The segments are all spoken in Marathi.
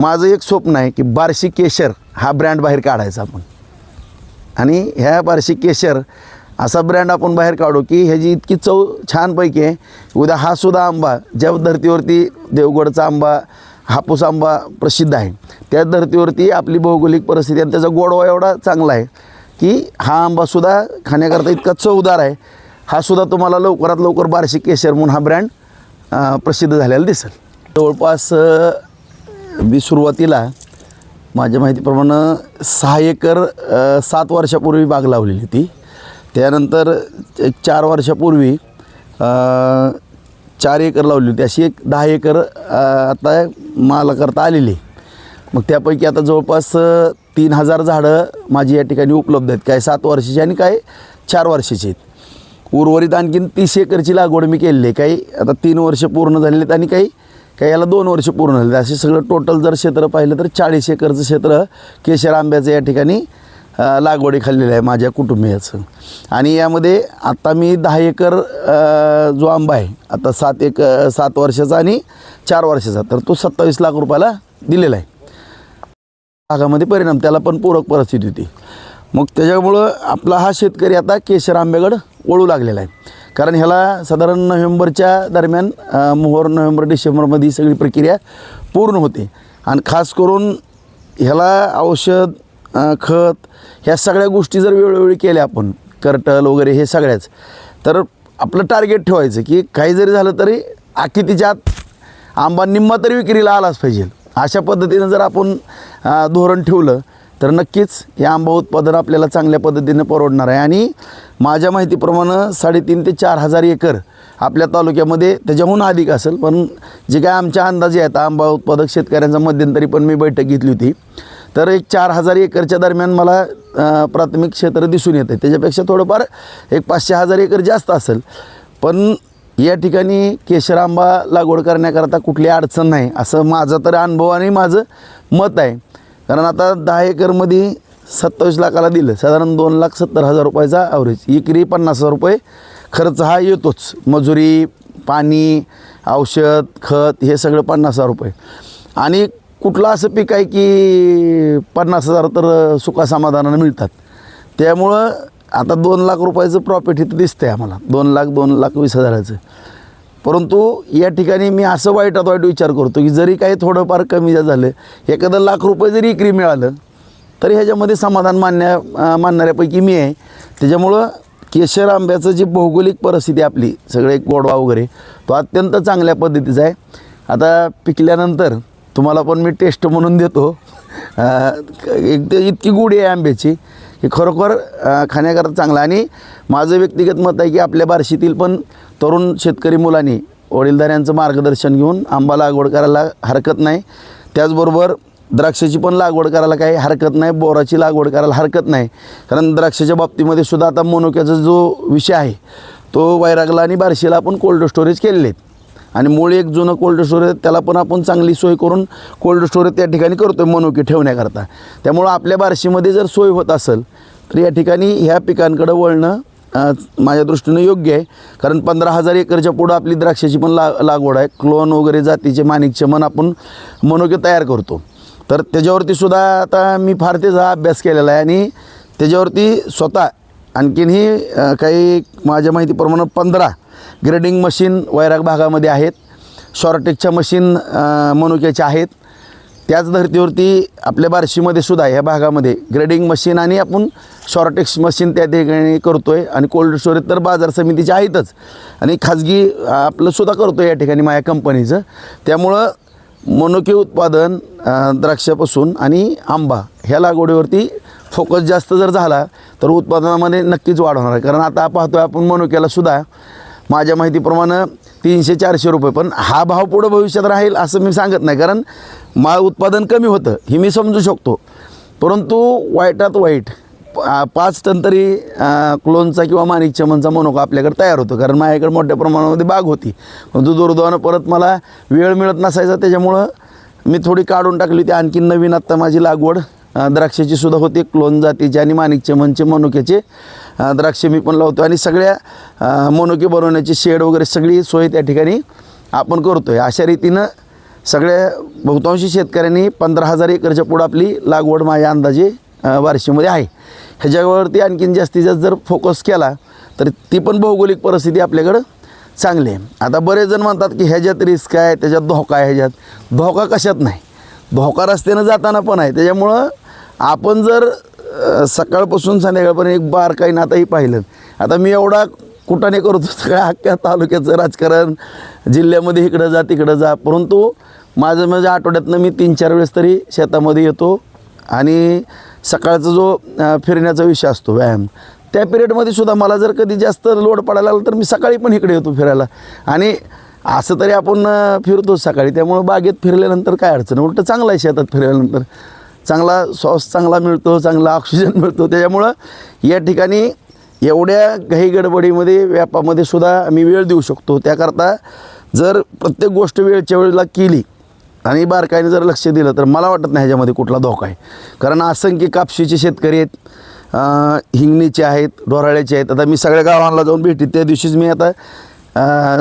माझं एक स्वप्न आहे की बार्शी केशर हा ब्रँड बाहेर काढायचा आपण, आणि ह्या बार्शी केशर असा ब्रँड आपण बाहेर काढू की ह्याची इतकी चव छानपैकी आहे. उद्या हा सुद्धा आंबा ज्या धर्तीवरती देवगडचा आंबा, हापूस आंबा प्रसिद्ध आहे, त्या धर्तीवरती आपली भौगोलिक परिस्थिती आणि त्याचा गोडवा एवढा चांगला आहे की हा आंबासुद्धा खाण्याकरता इतका चवदार आहे. हा सुद्धा तुम्हाला लवकरात लवकर बार्शी केशर म्हणून हा ब्रँड प्रसिद्ध झालेला दिसेल. जवळपास मी सुरुवातीला माझ्या माहितीप्रमाणे 6 एकर 7 वर्षापूर्वी बाग लावलेली होती. त्यानंतर 4 वर्षापूर्वी 4 एकर लावली होती. अशी एक 10 एकर आता मला करता आलेली. मग त्यापैकी आता जवळपास 3000 झाडं माझी या ठिकाणी उपलब्ध आहेत. काही 7 वर्षाची आणि काही 4 वर्षाची आहेत. उर्वरित आणखीन 30 एकरची लागवड मी केलेली आहे. काही आता 3 वर्ष पूर्ण झालेली आहेत आणि काही याला 2 वर्ष पूर्ण झालेली. असे सगळं टोटल जर क्षेत्र पाहिलं तर 40 एकरचं क्षेत्र केशर आंब्याचं या ठिकाणी लागवडी खाल्लेलं आहे माझ्या कुटुंबियाचं. आणि यामध्ये आता मी 10 एकर जो आंबा आहे आता 7 वर्षाचा आणि 4 वर्षाचा, तर तो 27 लाख रुपयाला दिलेला आहे. भागामध्ये परिणाम त्याला पण पूरक परिस्थिती होती. मग त्याच्यामुळं आपला हा शेतकरी आता केशर आंब्याकडं वळू लागलेला आहे. कारण ह्याला साधारण नोव्हेंबरच्या दरम्यान मोहर नोव्हेंबर डिसेंबरमध्ये सगळी प्रक्रिया पूर्ण होते. आणि खास करून ह्याला औषध, खत ह्या सगळ्या गोष्टी जर वेळोवेळी केल्या आपण, कर्टल वगैरे हे सगळ्याच, तर आपलं टार्गेट ठेवायचं की काही जरी झालं तरी आखितीच्या आत आंबा निम्मा तरी विक्रीला आलाच पाहिजे. अशा पद्धतीनं जर आपण धोरण ठेवलं तर नक्कीच हे आंबा उत्पादन आपल्याला चांगल्या पद्धतीने परवडणार आहे. आणि माझ्या माहितीप्रमाणे 3,500 ते 4,000 एकर आपल्या तालुक्यामध्ये, त्याच्याहून अधिक असेल, पण जे काय आमच्या अंदाजे आहेत आंबा उत्पादक शेतकऱ्यांचा मध्यंतरी पण मी बैठक घेतली होती, तर एक 4,000 एकरच्या दरम्यान मला प्राथमिक क्षेत्र दिसून येतं. त्याच्यापेक्षा थोडंफार एक 500-1000 एकर जास्त असेल. पण या ठिकाणी केशर आंबा लागवड करण्याकरता कुठली अडचण नाही असं माझा तर अनुभव आणि माझं मत आहे. कारण आता 10 एकरमध्ये 27 लाखाला दिलं, साधारण 2,70,000 रुपयाचा ॲव्हरेज, एकरी 50,000 रुपये खर्च हा येतोच. मजुरी, पाणी, औषध, खत हे सगळं 50,000 रुपये. आणि कुठलं असं पीक आहे की 50,000 तर सुखासमाधानानं मिळतात. त्यामुळं आता 2 लाख रुपयाचं प्रॉफिट इथं दिसतं आहे आम्हाला, 2,20,000. परंतु या ठिकाणी मी असं वाईटात वाईट विचार करतो की जरी काही थोडंफार कमी झालं, एखादं लाख रुपये जरी इकरी मिळालं तरी ह्याच्यामध्ये समाधान मानणाऱ्यापैकी मी आहे. त्याच्यामुळं केशर आंब्याचं जी भौगोलिक परिस्थिती आपली, सगळे गोडवा वगैरे तो अत्यंत चांगल्या पद्धतीचा आहे. आता पिकल्यानंतर तुम्हाला पण मी टेस्ट म्हणून देतो. इतकी गोडी आहे आंब्याची की खरोखर खाण्याकरता चांगला. आणि माझं व्यक्तिगत मत आहे की आपल्या बार्शीतील पण तरुण शेतकरी मुलांनी वडीलधाऱ्यांचं मार्गदर्शन घेऊन आंबा लागवड करायला हरकत नाही. त्याचबरोबर द्राक्षाची पण लागवड करायला काही हरकत नाही, बोराची लागवड करायला हरकत नाही. कारण द्राक्षाच्या बाबतीमध्ये सुद्धा आता मनुक्याचा जो विषय आहे तो वैरागला आणि बार्शीला आपण कोल्ड स्टोरेज केलेले आहेत. आणि मूळ एक जुनं कोल्ड स्टोरेज, त्याला पण आपण चांगली सोय करून कोल्ड स्टोरेज त्या ठिकाणी करतो आहे मनुके ठेवण्याकरता. त्यामुळं आपल्या बार्शीमध्ये जर सोय होत असेल तर या ठिकाणी ह्या पिकांकडं वळणं माझ्या दृष्टीनं योग्य आहे. कारण 15,000 एकरच्या पुढं आपली द्राक्षाची पण लागवड आहे. क्लोन वगैरे जातीचे माणिकचमन आपण मनुके तयार करतो. तर त्याच्यावरती सुद्धा आता मी फार त्याचा अभ्यास केलेला आहे. आणि त्याच्यावरती स्वतः आणखीनही काही माझ्या माहितीप्रमाणे 15 ग्रेडिंग मशीन वैराग भागामध्ये आहेत. शॉर्टेकच्या मशीन मनुक्याच्या आहेत. त्याच धर्तीवरती आपल्या बार्शीमध्ये सुद्धा ह्या भागामध्ये ग्रेडिंग मशीन आणि आपण शॉर्टेक्स मशीन त्या ठिकाणी करतो आहे. आणि कोल्ड स्टोरेज तर बाजार समितीचे आहेतच, आणि खाजगी आपलं सुद्धा करतो आहे या ठिकाणी माझ्या कंपनीचं. त्यामुळं मनुके उत्पादन द्राक्षापासून आणि आंबा ह्या लागवडीवरती फोकस जास्त जर झाला तर उत्पादनामध्ये नक्कीच वाढ होणार आहे. कारण आता पाहतो आहे आपण मनुक्याला सुद्धा माझ्या माहितीप्रमाणे 300-400 रुपये, पण हा भाव पुढं भविष्यात राहील असं मी सांगत नाही. कारण उत्पादन कमी होतं हे मी समजू शकतो. परंतु वाईटात वाईट 5 टन तरी क्लोनचा किंवा माणिकचमनचा मनुका आपल्याकडे तयार होतो. कारण माझ्याकडे मोठ्या प्रमाणामध्ये बाग होती, परंतु दुर्दैवानं परत मला वेळ मिळत नसायचा. त्याच्यामुळं मी थोडी काढून टाकली होती. आणखी नवीन आत्ता माझी लागवड द्राक्षाची सुद्धा होती, क्लोन जातीचे आणि माणिकचमनचे मनुक्याचे द्राक्षे मी पण लावतो. आणि सगळ्या मनुके बनवण्याची शेड वगैरे सगळी सोय त्या ठिकाणी आपण करतो आहे. अशा रीतीनं सगळ्या बहुतांशी शेतकऱ्यांनी 15,000 एकरच्या पुढं आपली लागवड माझ्या अंदाजे बार्शीमध्ये आहे. ह्याच्यावरती आणखीन जास्तीत जास्त जर फोकस केला तर ती पण भौगोलिक परिस्थिती आपल्याकडं चांगली आहे. आता बरेच जण म्हणतात की ह्याच्यात रिस्क आहे, त्याच्यात धोका आहे. ह्याच्यात धोका कशात नाही, धोका रस्त्यानं जाताना पण आहे. त्याच्यामुळं आपण जर सकाळपासून संध्याकाळपर्यंत एक बारकाईनं आताही पाहिलं, आता मी एवढा कुठाने करतो सगळ्या अख्ख्या तालुक्याचं राजकारण, जिल्ह्यामध्ये इकडं जा तिकडं जा, परंतु माझं आठवड्यातनं मी 3-4 वेळेस तरी शेतामध्ये येतो. आणि सकाळचा जो फिरण्याचा विषय असतो व्यायाम, त्या पिरियडमध्ये सुद्धा मला जर कधी जास्त लोड पडायला लागला तर मी सकाळी पण इकडे येतो फिरायला. आणि असं तरी आपण फिरतो सकाळी, त्यामुळं बागेत फिरल्यानंतर काय अडचण, उलटं चांगलं आहे शेतात फिरल्यानंतर, चांगला श्वास चांगला मिळतो, चांगला ऑक्सिजन मिळतो. त्याच्यामुळं या ठिकाणी एवढ्या घाई गडबडीमध्ये व्यापामध्ये सुद्धा आम्ही वेळ देऊ शकतो. त्याकरता जर प्रत्येक गोष्ट वेळच्या वेळेला केली आणि बारकाईने जर लक्ष दिलं तर मला वाटत नाही ह्याच्यामध्ये कुठला धोका आहे. कारण असंख्य कापशीचे शेतकरी आहेत, हिंगणीचे आहेत, डोराळ्याचे आहेत. आता मी सगळ्या गावांना जाऊन भेटी, त्या दिवशीच मी आता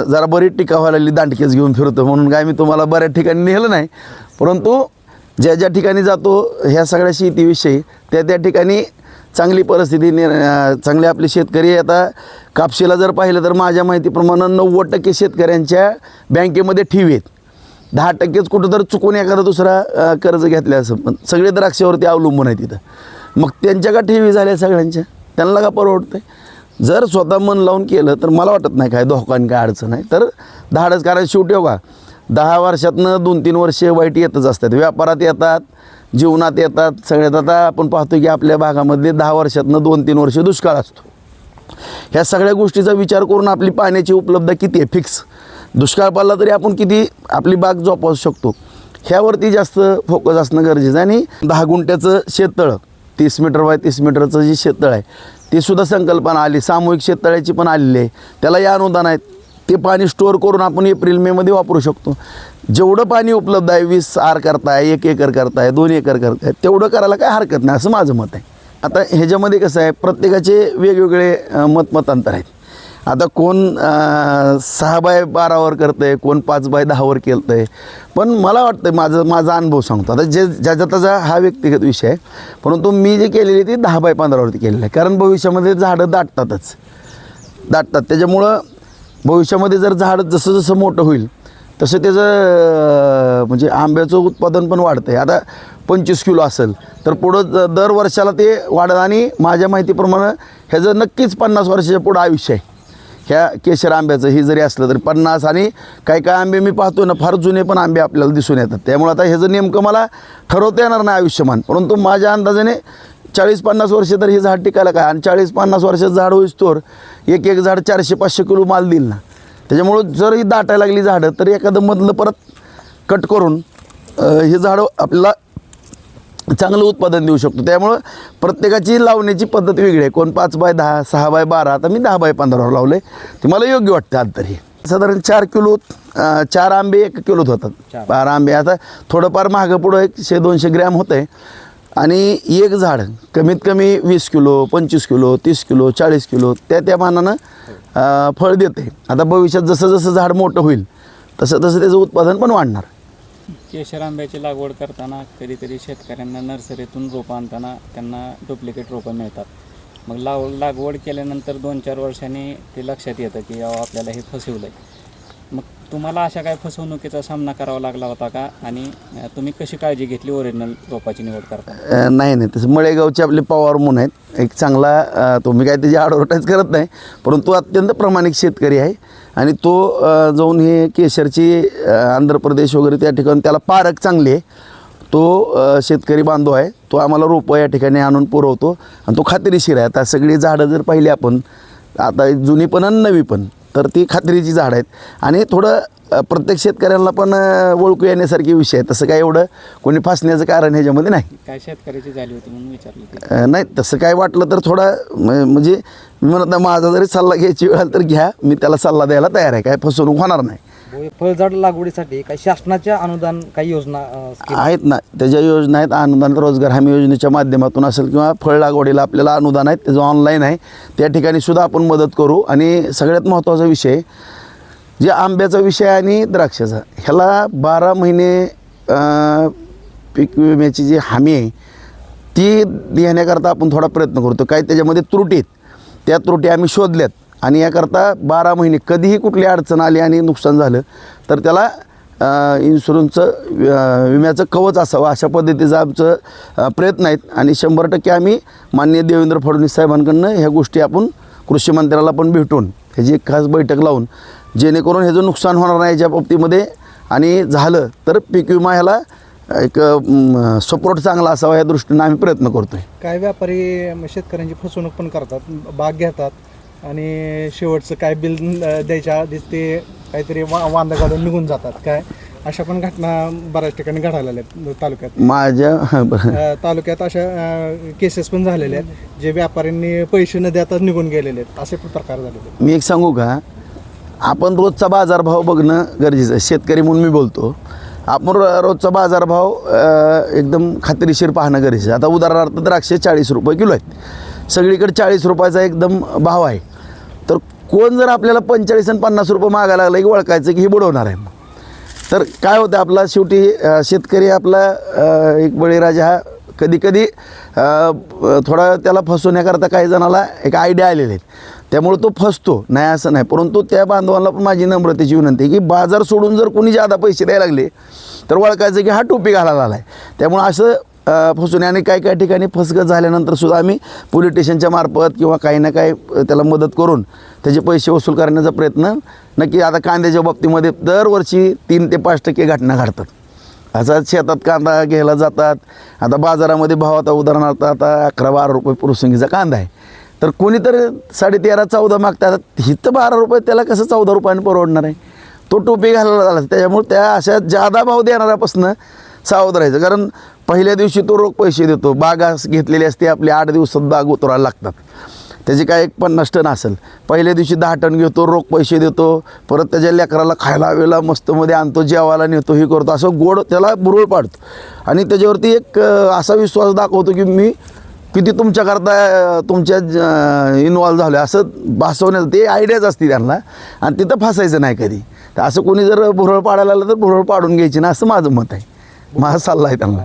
जरा बरीच टीका व्हायला लागली, दांडकेच घेऊन फिरतो म्हणून काय मी तुम्हाला बऱ्याच ठिकाणी नेलं नाही. परंतु ज्या ज्या ठिकाणी जातो ह्या सगळ्या शेतीविषयी त्या ठिकाणी चांगली परिस्थिती, चांगले आपले शेतकरी. आता कापशीला जर पाहिलं तर माझ्या माहितीप्रमाणे 90% शेतकऱ्यांच्या बँकेमध्ये ठेवी आहेत. 10%च कुठं तर चुकून एखादा दुसरा कर्ज घेतलं असं, पण सगळे द्राक्षावरती अवलंबून आहे तिथं. मग त्यांच्या का ठेवी झाल्या सगळ्यांच्या, त्यांना का परवडतं. जर स्वतः मन लावून केलं तर मला वाटत नाही काय धोका आणि काय अडचण आहे. तर धाडच, कारण शेवटी हो का 10 वर्षातनं 2-3 वर्षे वाईट येतच असतात, व्यापारात येतात, जीवनात येतात, सगळ्यात. आता आपण पाहतो की आपल्या भागामध्ये 10 वर्षातनं 2-3 वर्ष दुष्काळ असतो. ह्या सगळ्या गोष्टीचा विचार करून आपली पाण्याची उपलब्धता किती आहे फिक्स, दुष्काळ पडला तरी आपण किती आपली बाग जोपासू शकतो, ह्यावरती जास्त फोकस असणं गरजेचं आहे. आणि 10 गुंठ्याचं शेततळं, 30 मीटर बाय 30 मीटरचं जे शेततळ आहे ती सुद्धा संकल्पना आली, सामूहिक शेततळ्याची पण आलेली आहे. त्याला या अनुदान आहेत, ते पाणी स्टोअर करून आपण एप्रिल-मेमध्ये वापरू शकतो. जेवढं पाणी उपलब्ध आहे, 20 आर करताय, 1 एकर करताय, 2 एकर करताय, तेवढं करायला काय हरकत नाही असं माझं मत आहे. आता ह्याच्यामध्ये कसं आहे, प्रत्येकाचे वेगवेगळे मतांतर आहेत. आता कोण 6x12 करतं आहे, कोण 5x10 केलं आहे. पण मला वाटतं माझा अनुभव सांगतो. आता ज्याचा त्याचा हा व्यक्तिगत विषय आहे, परंतु मी जे केलेली ती 10x15वरती केलेलं आहे. कारण भविष्यामध्ये झाडं दाटतात. त्याच्यामुळं भविष्यामध्ये जर झाड जसं जसं मोठं होईल तसं त्याचं म्हणजे आंब्याचं उत्पादन पण वाढतं आहे. आता 25 किलो असेल तर पुढं दर वर्षाला ते वाढत. आणि माझ्या माहितीप्रमाणे ह्याचं नक्कीच 50 वर्षाच्या पुढं आयुष्य आहे ह्या केशर आंब्याचं. ही जरी असलं तरी 50. आणि काही आंबे मी पाहतो ना, फार जुने पण आंबे आपल्याला दिसून येतात. त्यामुळे आता ह्याचं नेमकं मला ठरवता येणार नाही आयुष्यमान, परंतु माझ्या अंदाजाने 40-50 वर्ष तर हे झाड टिकायला काय. आणि 40-50 वर्षाचं झाड होईस्तोवर एक झाड 400-500 किलो माल देईल ना. त्याच्यामुळं जर ही दाटायला लागली झाडं तर एखादं मधलं परत कट करून हे झाडं आपल्याला चांगलं उत्पादन देऊ शकतो. त्यामुळं प्रत्येकाची लावण्याची पद्धत वेगळी आहे. कोण 5x10, 6x12, आता मी 10x15वर लावलं आहे, ते मला योग्य वाटतं. आज तरी साधारण 4 किलो 4 आंबे 1 किलोत होतात. 12 आंबे आता थोडंफार मागं पुढं 100-200 ग्रॅम होतं आहे. आणि एक झाड कमीत कमी 20 किलो, 25 किलो, 30 किलो, 40 किलो त्या मानानं फळ देते. आता भविष्यात जसं जसं झाड मोठं होईल तसं तसं त्याचं उत्पादन पण वाढणार. केशर आंब्याची लागवड करताना कधी कधी शेतकऱ्यांना नर्सरीतून रोपं आणताना त्यांना डुप्लिकेट रोपं मिळतात. मग लागवड केल्यानंतर 2-4 वर्षांनी ते लक्षात येतं की आपल्याला हे फसवलं आहे. मग तुम्हाला अशा काय फसवणुकीचा सामना करावा लागला होता का, आणि तुम्ही कशी काळजी घेतली ओरिजिनल रोपाची निवड करता? नाही तसं मळेगावचे आपले पवार म्हणून आहेत, एक चांगला, तुम्ही काय त्याची ॲडव्हर्टाईज करत नाही, परंतु अत्यंत प्रामाणिक शेतकरी आहे. आणि तो जाऊन हे केशरची आंध्र प्रदेश वगैरे त्या ठिकाणी त्याला पारख चांगली आहे. तो शेतकरी बांधव आहे, तो आम्हाला रोपं या ठिकाणी आणून पुरवतो आणि तो खात्रीशीर आहे. आता सगळी झाडं जर पाहिली आपण, आता जुनी पण आणि नवी पण, तर ती खात्रीची झाडं आहेत. आणि थोडं प्रत्येक शेतकऱ्यांना पण ओळखू येण्यासारखे विषय आहे. तसं काय एवढं कोणी फासण्याचं कारण ह्याच्यामध्ये नाही. काय शेतकऱ्याची झाली होती म्हणून विचारलं? नाही, तसं काय वाटलं तर थोडा म्हणजे मी म्हणत नाही, माझा जरी सल्ला घ्यायची वेळ तर घ्या, मी त्याला सल्ला द्यायला तयार आहे, काय फसवणूक होणार नाही. फळझाड लागवडीसाठी काही शासनाच्या अनुदान काही योजना आहेत ना, त्याच्या योजना आहेत. अनुदान रोजगार हमी योजनेच्या माध्यमातून असेल किंवा फळ लागवडीला आपल्याला अनुदान आहेत, त्याचं ऑनलाईन आहे, त्या ठिकाणी सुद्धा आपण मदत करू. आणि सगळ्यात महत्त्वाचा विषय, जे आंब्याचा विषय आणि द्राक्षाचा, ह्याला 12 महिने पीक विम्याची जी हमी आहे ती देण्याकरता आपण थोडा प्रयत्न करतो. काही त्याच्यामध्ये त्रुटी आहेत, त्या त्रुटी आम्ही शोधल्यात आणि याकरता 12 महिने कधीही कुठली अडचण आली आणि नुकसान झालं तर त्याला इन्शुरन्सचं विम्याचं कवच असावं अशा पद्धतीचं आमचं प्रयत्न आहेत. आणि 100% आम्ही माननीय देवेंद्र फडणवीस साहेबांकडनं ह्या गोष्टी आपण कृषी मंत्र्याला पण भेटून ह्याची एक खास बैठक लावून जेणेकरून ह्याचं नुकसान होणार नाही याच्या बाबतीमध्ये, आणि झालं तर पीक विमा ह्याला एक सपोर्ट चांगला असावा या दृष्टीनं आम्ही प्रयत्न करतो आहे. काय व्यापारी शेतकऱ्यांची फसवणूक पण करतात, बाग घेतात आणि शेवटचं काय बिल द्यायच्या आधीच ते काहीतरी वांदा काढून निघून जातात. काय अशा पण घटना बऱ्याच ठिकाणी घडायला आहेत तालुक्यात. तालुक्यात अशा केसेस पण झालेल्या आहेत, जे व्यापाऱ्यांनी पैसे न देता निघून गेलेले आहेत, असे पण प्रकार झालेले. मी एक सांगू का, आपण रोजचा बाजारभाव बघणं गरजेचं आहे. शेतकरी म्हणून मी बोलतो, आपण रोजचा बाजारभाव एकदम खात्रीशीर पाहणं गरजेचं आहे. आता उदाहरणार्थ द्राक्षे 40 रुपये किलो आहेत, सगळीकडे 40 रुपयाचा एकदम भाव आहे. तर कोण जर आपल्याला 45 आणि 50 रुपये मागायला लागलं की ओळखायचं की ही बुडवणार आहे. तर काय होतं, आपला शेवटी शेतकरी आपला एक बळीराजा हा कधी थोडा त्याला फसवण्याकरता काही जणाला एक आयडिया आलेले आहेत, त्यामुळे तो फसतो, नाही असं नाही. परंतु त्या बांधवांना पण माझी नम्रतेची विनंती आहे की बाजार सोडून जर कोणी जादा पैसे द्यायला लागले तर ओळखायचं की हा टोपी घालायला आला आहे. त्यामुळे असं फसवणे आणि काही ठिकाणी फसगत झाल्यानंतर सुद्धा आम्ही पोलीस स्टेशनच्या मार्फत किंवा काही ना काही त्याला मदत करून त्याचे पैसे वसूल करण्याचा प्रयत्न नक्की. आता कांद्याच्या बाबतीमध्ये दरवर्षी 3 ते 5% घटना घडतात. असा शेतात कांदा घ्यायला जातात, आता बाजारामध्ये भाव आता उदाहरणार्थ आता 11-12 रुपये पुरसंगीचा कांदा आहे, तर कोणीतरी 13.5-14 मागतात. हिथं 12 रुपये त्याला कसं 14 रुपयाने परवडणार आहे, तो टोपी घालायला झाला. त्याच्यामुळे त्या अशा जादा भाव देणाऱ्यापासून सावध राहायचं. कारण पहिल्या दिवशी तो रोख पैसे देतो, बाग घेतलेली असते आपली 8 दिवसात बाग उतरायला लागतात, त्याची काय एक 50 टन असेल, पहिल्या दिवशी 10 टन घेतो, रोख पैसे देतो, परत त्याच्या लेकराला खायला वेळेला मस्तमध्ये आणतो, जेवायला नेतो, हे करतो, असं गोड त्याला बुरळ पाडतो. आणि त्याच्यावरती एक असा विश्वास दाखवतो की मी किती तुमच्याकरता तुमच्या इन्वॉल्व झालो असं भासवण्याचं ते आयडियाच असते त्यांना, आणि तिथं फसायचं नाही कधी. तर असं कोणी जर भुरळ पाडायला आलं तर भुरळ पाडून घ्यायची ना, असं माझं मत आहे, माझा सल्ला आहे त्यांना.